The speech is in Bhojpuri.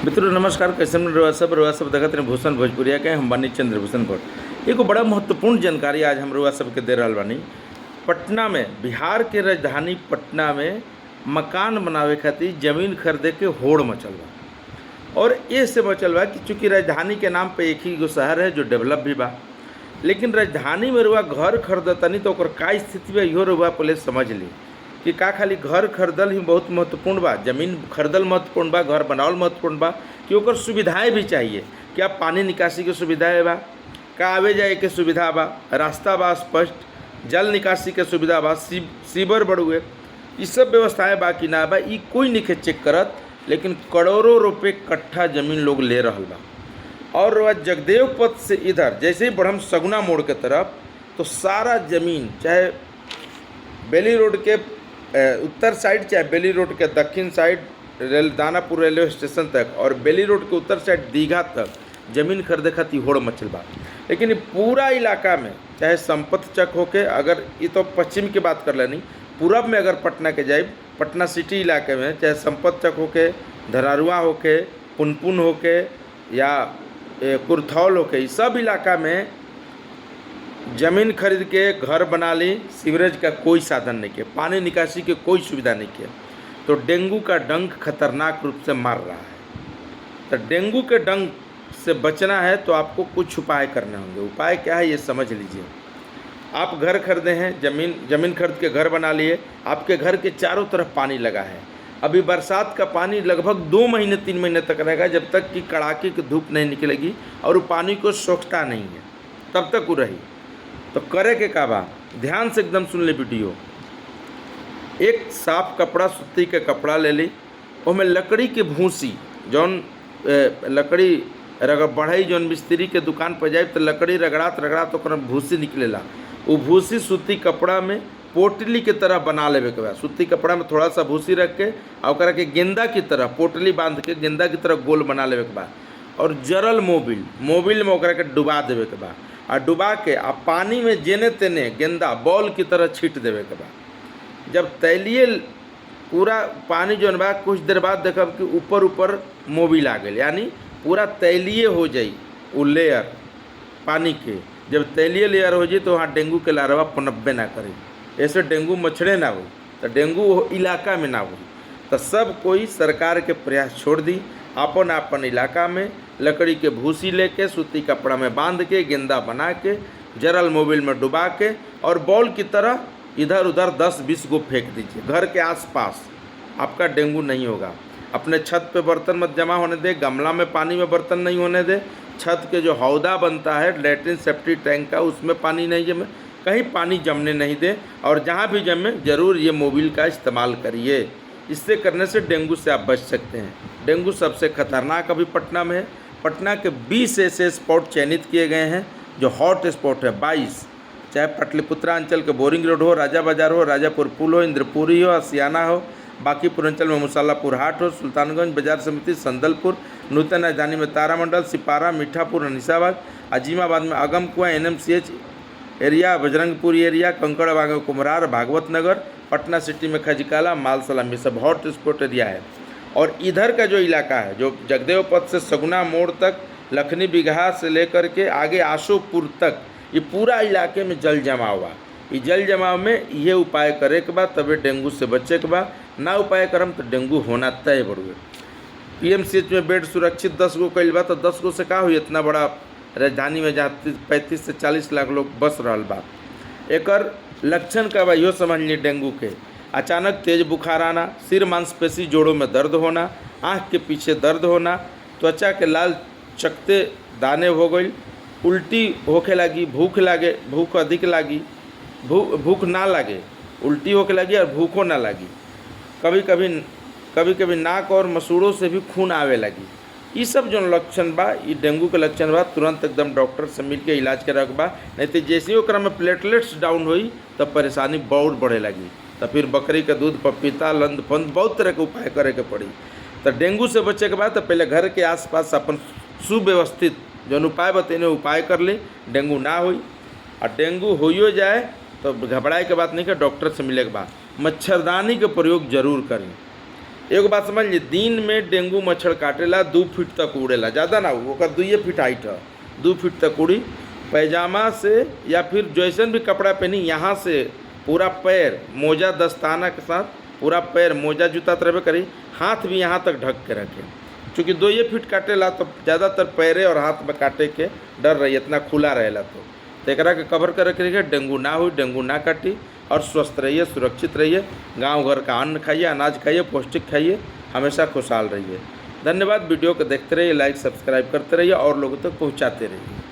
मित्रों नमस्कार। कैसे रुआ सब देखत रहे भूषण भोजपुरिया के हम बानी चंद्रभूषण भट्ट। एगो बड़ा महत्वपूर्ण जानकारी आज हम रुआ सबके दे रहा बानी। पटना में, बिहार के राजधानी पटना में मकान बनावे खातिर जमीन खरीदे के होड़ मचल बा। और ये से मचल बा कि चूँकि राजधानी के नाम पे एक ही गो शहर है जो डेवलप भी बा, लेकिन राजधानी में रुआ घर खरीदतनी तो ओकर का स्थिति बा इहो रुआ पहले समझ ली कि का खाली घर खरीदल ही बहुत महत्वपूर्ण बा, जमीन खरीदल महत्वपूर्ण बा, घर बनावल महत्वपूर्ण बा कि ओकर सुविधाएं भी चाहिए। क्या पानी निकासी के सुविधाएं बा, का आवे जाए के सुविधा बा, रास्ता बा स्पष्ट, जल निकासी के सुविधा बा, सीवर बड़ुए, ये सब व्यवस्थाएं बा कि ना बा, ये कोई नहीं चेक करत। लेकिन करोड़ों रुपये कट्ठा जमीन लोग ले रहल बा। और वह जगदेव पथ से इधर जैसे ही बढ़म सगुना मोड़ के तरफ तो सारा जमीन, चाहे बेली रोड के उत्तर साइड, चाहे बेली रोड के दक्षिण साइड दानापुर रेलवे स्टेशन तक, और बेली रोड के उत्तर साइड दीघा तक जमीन खरीदे खातिर होड़ मचल बा। लेकिन पूरा इलाका में, चाहे संपत चक होके, अगर ये तो पश्चिम की बात कर लेनी, पूरब में अगर पटना के जाए, पटना सिटी इलाके में चाहे संपत चक होके, धरारुआ होके, पुनपुन होके या कुरथौल होके, इस सब इलाका में जमीन खरीद के घर बना ली। सीवरेज का कोई साधन नहीं किया, पानी निकासी के कोई सुविधा नहीं किया, तो डेंगू का डंक खतरनाक रूप से मार रहा है। तो डेंगू के डंक से बचना है तो आपको कुछ उपाय करने होंगे। उपाय क्या है ये समझ लीजिए। आप घर खरीदे हैं, जमीन खरीद के घर बना लिए, आपके घर के चारों तरफ पानी लगा है। अभी बरसात का पानी लगभग 2 महीने 3 महीने तक रहेगा, जब तक कि कड़ाके की धूप नहीं निकलेगी और वो पानी को सोखता नहीं है, तब तक वो रही। तो करे के का बा, ध्यान से एकदम सुन ले वीडियो। एक साफ कपड़ा, सूती के कपड़ा ले ली, उसमें लकड़ी के भूसी, जौन लकड़ी बढ़ई, जौन मिस्त्री के दुकान पर जाए तो लकड़ी रगड़ात ओकर भूसी निकलेला, वो भूसी सूती कपड़ा में पोटली के तरह बना लेवे के बा। सूती कपड़ा में थोड़ा सा भूसी रख के और ओकरा के गेंदा की तरह पोटली बांध के गेंदा की तरह गोल बना लेवे के बा। और जरल मोबिल में ओकरा के डुबा देवे के बा, और डुबा के आ पानी में जेने तेने गेंदा बॉल की तरह छीट देवे के बा। जब तैलिए पूरा पानी जौन बा, कुछ देर बाद देखब कि ऊपर मोबिल आ गए, यानी पूरा तैलिए हो जाई वो लेयर पानी के। जब तैलिए लेयर हो जाए तो वहाँ डेंगू के लार्वा पनपबे ना करे, ऐसे डेंगू मच्छरे ना हो, तो डेंगू इलाका में ना हो। तो सब कोई सरकार के प्रयास छोड़ दी, अपन इलाका में लकड़ी के भूसी लेके सूती कपड़ा में बांध के गेंदा बना के जरल मोबिल में डुबा के और बॉल की तरह इधर उधर 10-20 गो फेंक दीजिए घर के आसपास। आपका डेंगू नहीं होगा। अपने छत पे बर्तन मत जमा होने दे, गमला में पानी में बर्तन नहीं होने दे, छत के जो हौदा बनता है लैट्रिन सेप्टिक टैंक का, उसमें पानी नहीं जमे, कहीं पानी जमने नहीं दे। और जहाँ भी जमे ज़रूर ये मोबिल का इस्तेमाल करिए। इससे करने से डेंगू से आप बच सकते हैं। डेंगू सबसे खतरनाक अभी पटना में है। पटना के 20 ऐसे स्पॉट चयनित किए गए हैं जो हॉट स्पॉट है, 22। चाहे पटलिपुत्रा अंचल के बोरिंग रोड हो, राजा बाजार हो, राजापुर पुल हो, इंद्रपुरी हो, असियाना हो, बाकीपुर अंचल में मुसालापुर हाट हो, सुल्तानगंज बाजार समिति, संदलपुर, नूतन राजधानी में तारामंडल, सिपारा, मीठापुर, अनिसाबाद, अजीमाबाद में अगम कुआं, NMCH area, Bajrangpur area, Kankarbagh में कुमरार, भागवत नगर, पटना सिटी में खजिकाला, मालसलाम, ये सब हॉट स्पॉट एरिया है। और इधर का जो इलाका है, जो जगदेव पथ से सगुना मोड़ तक, लखनी बिगहा से लेकर के आगे आशोपुर तक, ये पूरा इलाके में जल जमाव बा। ये जल जमाव में ये उपाय करे के बाद तबे डेंगू से बचे के बाद, ना उपाय करम तो डेंगू होना तय बढ़ुए। PMCH में बेड सुरक्षित 10 गो कइल बा, तो 10 गो से का हुई, इतना बड़ा राजधानी में जहाँ 35 से 40 लाख लोग बस रहा बा। एकर लक्षण का बा इहो समझ ली। डेंगू के अचानक तेज बुखार आना, सिर मांसपेशी जोड़ों में दर्द होना, आँख के पीछे दर्द होना, त्वचा के लाल चकते दाने हो गई, उल्टी होखे लगी, भूख अधिक लगी, भूख ना लगे, उल्टी होखे लगी और भूखों ना लगी। कभी कभी नाक और मसूड़ों से भी खून आवे लगी। ये सब जो लक्षण बा, ये डेंगू के लक्षण बा, तुरंत एकदम डॉक्टर से मिल के इलाज करावे बा। नहीं तो जैसे ही ओकरा में प्लेटलेट्स डाउन हुई तब परेशानी बहुत बढ़े लगी। तो फिर बकरी का दूध, पपीता, लंद फंद बहुत तरह के उपाय करे के पड़ी। तो डेंगू से बचे के बाद तो पहले घर के आसपास अपन सुव्यवस्थित जो उपाय बतेने उपाय कर ले, डेंगू ना हुई। और डेंगू हो जाए तो घबराए के बात नहीं, कर डॉक्टर से मिले के बाद मच्छरदानी के प्रयोग जरूर करें। एगो बात समझ ली, दिन में डेंगू मच्छर काटेला 2 फीट तक उड़ेला, ज़्यादा ना ओकर 2 फीट हाइट है, 2 फीट तक उड़ी। पैजामा से या फिर जैसन भी कपड़ा पहनी, यहाँ से पूरा पैर मोजा दस्ताना के साथ पूरा पैर मोजा जूता तरह करी, हाथ भी यहाँ तक ढक के रखे, चूँकि 2 फीट काटेला तो ज़्यादातर पैरे और हाथ में काटे के डर रही, इतना खुला रहेला तो एकरा के कवर कर रखिए, डेंगू ना हो, डेंगू ना काटी और स्वस्थ रहिए, सुरक्षित रहिए। गांव घर का अन्न खाइए, अनाज खाइए, पौष्टिक खाइए, हमेशा खुशहाल रहिए। धन्यवाद। वीडियो को देखते रहिए, लाइक सब्सक्राइब करते रहिए और लोगों तक पहुँचाते रहिए।